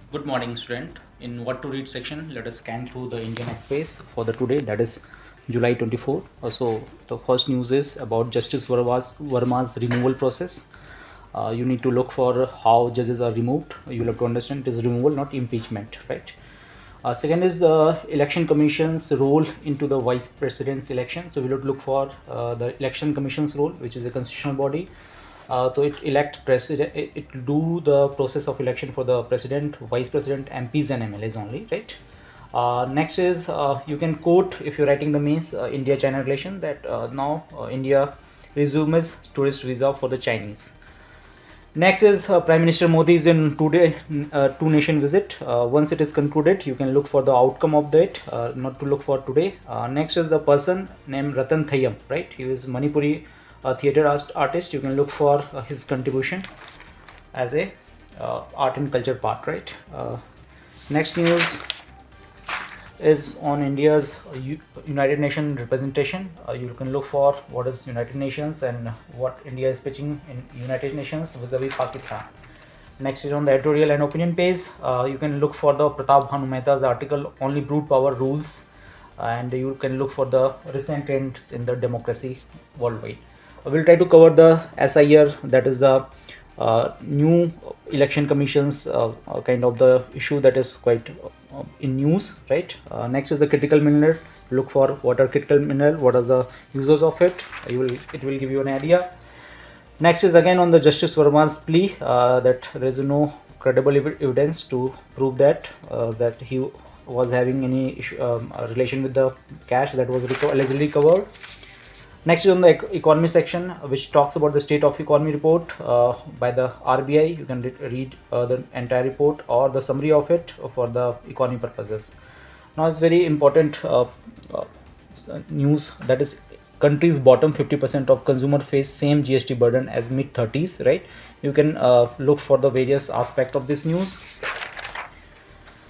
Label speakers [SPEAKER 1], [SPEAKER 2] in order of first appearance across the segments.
[SPEAKER 1] Good morning, student. In what to read section, let us scan through the Indian Express for the today, that is July 24. So the first news is about Justice Verma's removal process. You need to look for how judges are removed. You will have to understand it is removal, not impeachment, right? Second is the election commission's role into the vice president's election. So we will look for the election commission's role, which is a constitutional body. So it elect president. It do the process of election for the president, vice president, MPs and MLAs only, right? Next is you can quote if you're writing the mains India-China relation that now India resumes tourist visa for the Chinese. Next is Prime Minister Modi is in two-nation visit. Once it is concluded, you can look for the outcome of that, not to look for today. Next is a person named Ratan Thayam, right? He is Manipuri theatre artist. You can look for his contribution as a art and culture part, right? Next news is on India's United Nations representation. You can look for what is United Nations and what India is pitching in United Nations vis-a-vis Pakistan. Next is on the editorial and opinion page. You can look for the Pratap Bhanu Mehta's article Only Brute Power Rules, and you can look for the recent trends in the democracy worldwide. We'll try to cover the SIR, that is the new election commission's kind of the issue that is quite in news, right? Next is the critical mineral. Look for what are critical mineral, what are the uses of it. It will give you an idea. Next is again on the Justice Verma's plea that there is no credible evidence to prove that that he was having any issue, relation with the cash that was allegedly recovered. Next is on the economy section, which talks about the state of economy report by the RBI. You can read the entire report or the summary of it for the economy purposes. Now it's very important news, that is country's bottom 50% of consumer face same GST burden as mid-30s, right? You can look for the various aspects of this news.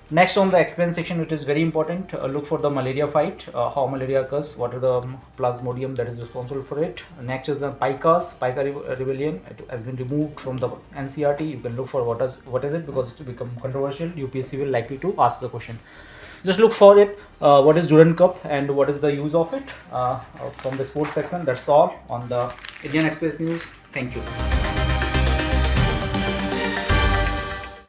[SPEAKER 1] Next on the expense section, which is very important, look for the malaria fight, how malaria occurs, what are the plasmodium that is responsible for it. Next is the Pica rebellion. It has been removed from the NCRT. You can look for what is it, because it's become controversial. UPSC will likely to ask the question. Just look for it, what is Durand Cup and what is the use of it from the sports section. That's all on the Indian Express news. Thank you.